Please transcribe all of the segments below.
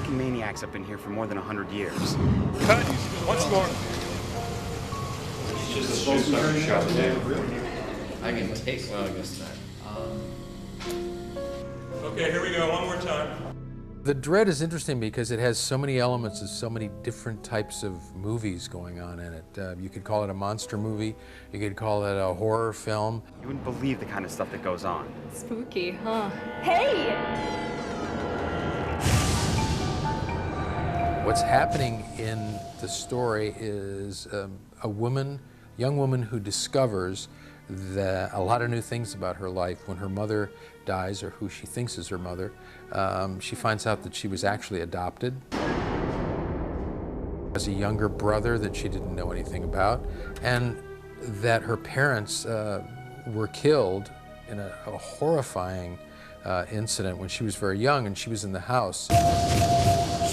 fucking maniacs up in here for more than 100 years. Cut! Once more! I can take, well, I guess not. Okay, here we go, one more time. The Dread is interesting because it has so many elements of so many different types of movies going on in it. You could call it a monster movie, you could call it a horror film. You wouldn't believe the kind of stuff that goes on. Spooky, huh? Hey! What's happening in the story is a young woman who discovers a lot of new things about her life. When her mother dies, or who she thinks is her mother, she finds out that she was actually adopted. Has a younger brother that she didn't know anything about, and that her parents were killed in a horrifying incident when she was very young and she was in the house.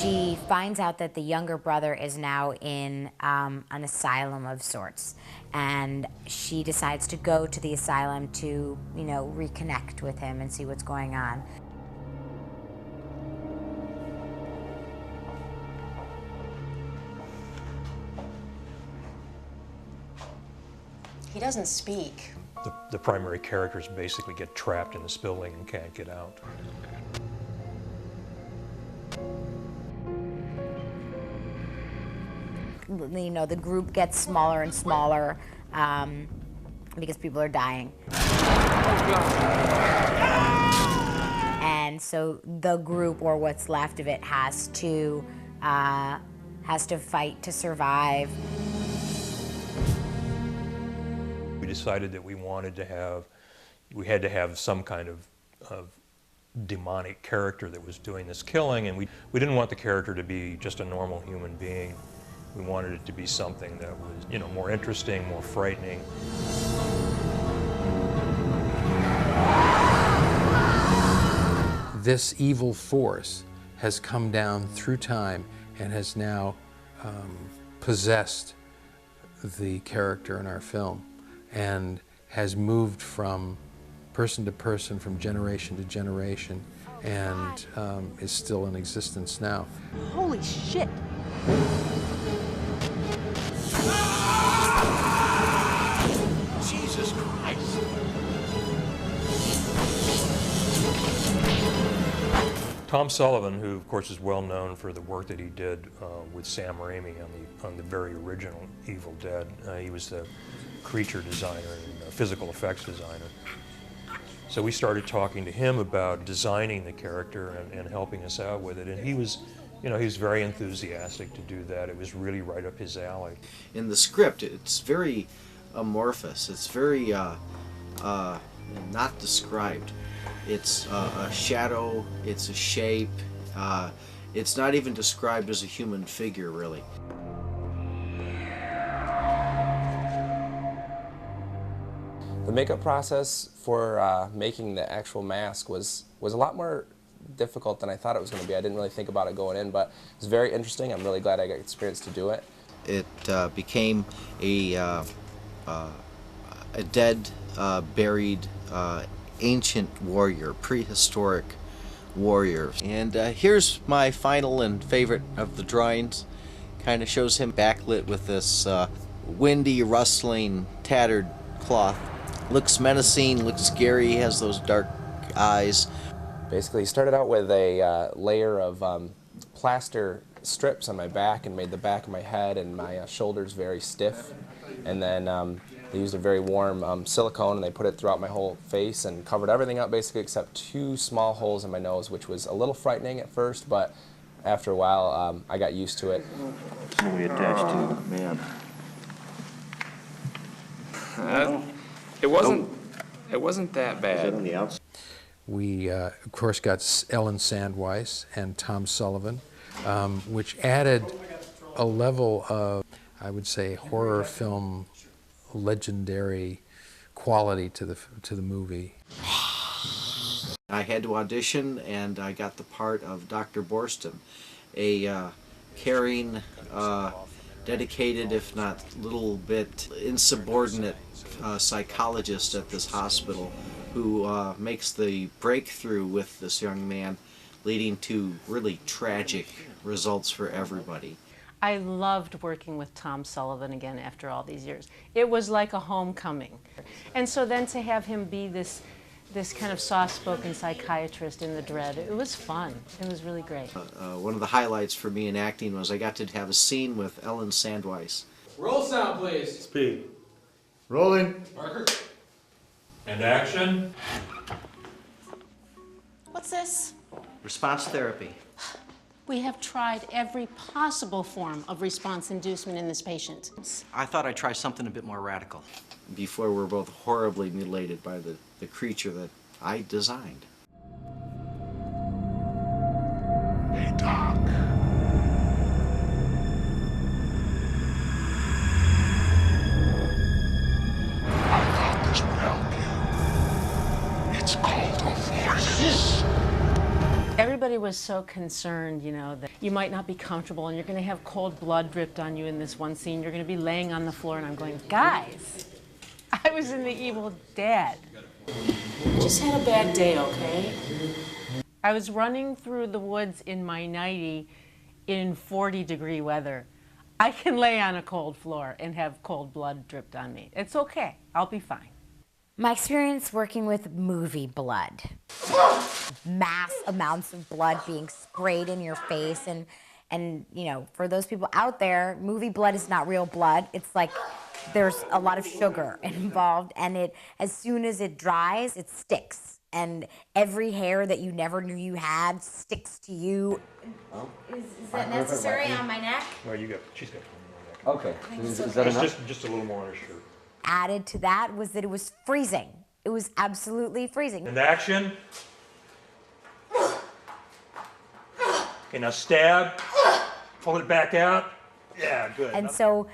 She finds out that the younger brother is now in an asylum of sorts, and she decides to go to the asylum to, you know, reconnect with him and see what's going on. He doesn't speak. The primary characters basically get trapped in this building and can't get out. You know, the group gets smaller and smaller because people are dying. And so the group, or what's left of it, has to fight to survive. We decided that we had to have some kind of demonic character that was doing this killing, and we didn't want the character to be just a normal human being. We wanted it to be something that was, you know, more interesting, more frightening. This evil force has come down through time and has now possessed the character in our film, and has moved from person to person, from generation to generation, and is still in existence now. Holy shit! Jesus Christ. Tom Sullivan, who of course is well known for the work that he did with Sam Raimi on the very original Evil Dead. He was the creature designer and physical effects designer. So we started talking to him about designing the character and helping us out with it, and he was, you know, he was very enthusiastic to do that. It was really right up his alley. In the script, it's very amorphous. It's very not described. It's a shadow, it's a shape. It's not even described as a human figure, really. The makeup process for making the actual mask was a lot more difficult than I thought it was going to be. I didn't really think about it going in, but it was very interesting. I'm really glad I got experience to do it. It became a dead, buried, ancient warrior, prehistoric warrior. And here's my final and favorite of the drawings. Kind of shows him backlit with this windy, rustling, tattered cloth. Looks menacing, looks scary, he has those dark eyes. Basically, he started out with a layer of plaster strips on my back and made the back of my head and my shoulders very stiff. And then they used a very warm silicone, and they put it throughout my whole face and covered everything up basically except 2 small holes in my nose, which was a little frightening at first, but after a while I got used to it. So we attached to, man. It wasn't that bad. On the outside. We, of course, got Ellen Sandweiss and Tom Sullivan, which added a level of, I would say, horror film legendary quality to the movie. I had to audition, and I got the part of Dr. Borston, a caring, dedicated, if not little bit insubordinate psychologist at this hospital who makes the breakthrough with this young man leading to really tragic results for everybody. I loved working with Tom Sullivan again after all these years. It was like a homecoming. And so then to have him be this kind of soft-spoken psychiatrist in The Dread, it was fun. It was really great. One of the highlights for me in acting was I got to have a scene with Ellen Sandweiss. Roll sound, please. Speed. Rolling. Marker. And action. What's this? Response therapy. We have tried every possible form of response inducement in this patient. I thought I'd try something a bit more radical. Before we're both horribly mutilated by the creature that I designed. Hey, Doc. I thought this would help you. It's called avoidance. Everybody was so concerned, you know, that you might not be comfortable and you're going to have cold blood dripped on you in this one scene. You're going to be laying on the floor, and I'm going, guys, I was in The Evil Dead. Just had a bad day, okay? I was running through the woods in my nightie in 40-degree weather. I can lay on a cold floor and have cold blood dripped on me. It's okay. I'll be fine. My experience working with movie blood. Mass amounts of blood being sprayed in your face, and you know, for those people out there, movie blood is not real blood. It's like there's a lot of sugar involved, and as soon as it dries, it sticks. And every hair that you never knew you had sticks to you. Oh. Is that necessary on my neck? Well, she's got one more neck. Okay. Is that enough? Just a little more on her shirt. Added to that was that it was freezing. It was absolutely freezing. And action. Okay, now stab. Pull it back out. Yeah, good. And so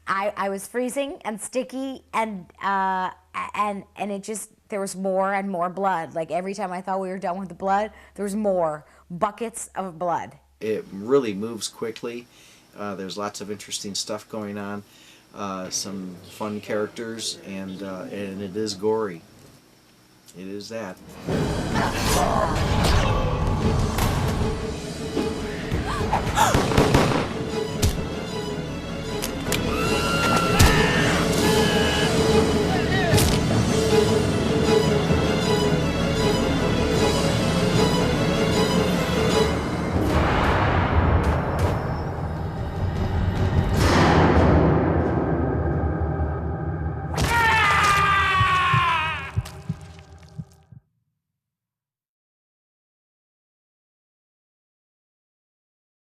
I was freezing and sticky, and it just, there was more and more blood. Like every time I thought we were done with the blood, there was more buckets of blood. It really moves quickly. There's lots of interesting stuff going on. Some fun characters, and it is gory. It is that.